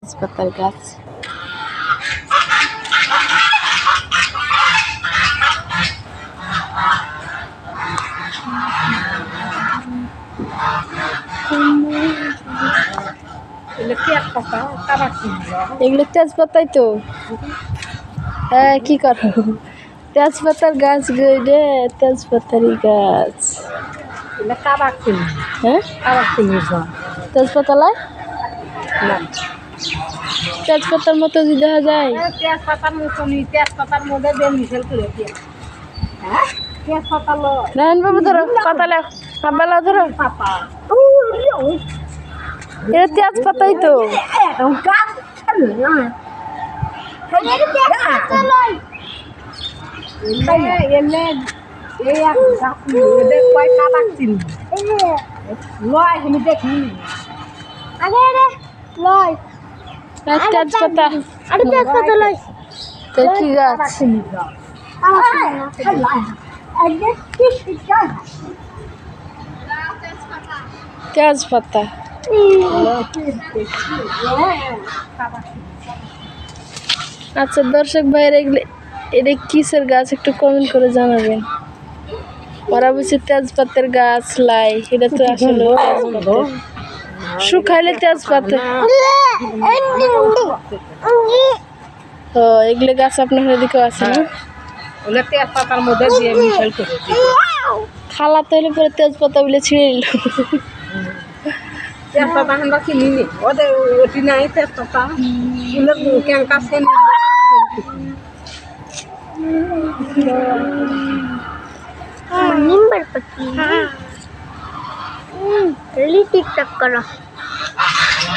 তেজপাতার গাছ। এগুলো তেজপাতাই তো। হ্যাঁ, কি করো? তেজপাতার গাছ গইরে, তেজপাতারই গাছ। হ্যাঁ, তেজপাতা লাই তেজপাতার মতো যদি দেখা যায়। তেজপাতার মতনই, তেজপাতার মধ্যে দিয়ে মিশেল করে দিয়ে। হ্যাঁ, তেজপাতা লো। নারায়ণ বাবু ধরো, পাতা লাও, আব্বালা ধরো। পাতা। এটা তেজপাতাই তো। তেজপাতা তো কি গাছ? তেজপাতা। আচ্ছা দর্শক ভাইয়ের এটা কিসের গাছ একটু কমেন্ট করে জানাবেন। ওরা বলছে তেজপাতার গাছ লাই, এটা তো আসলে শুকাইলে তেজপাতা। ও এগুলো গাছ আপনার এদিকেও আছে না? তেজপাতার মধ্যে দিয়ে মিশেল করে দিয়ে। খালা তৈলে পরে তেজপাতা বলে ছিঁড়ে নিল। তেজপাতা আমরা কিনি নি, ওদের ওটি নাই তেজপাতা। ক্যাঙ্কা সেন টিকটক করো।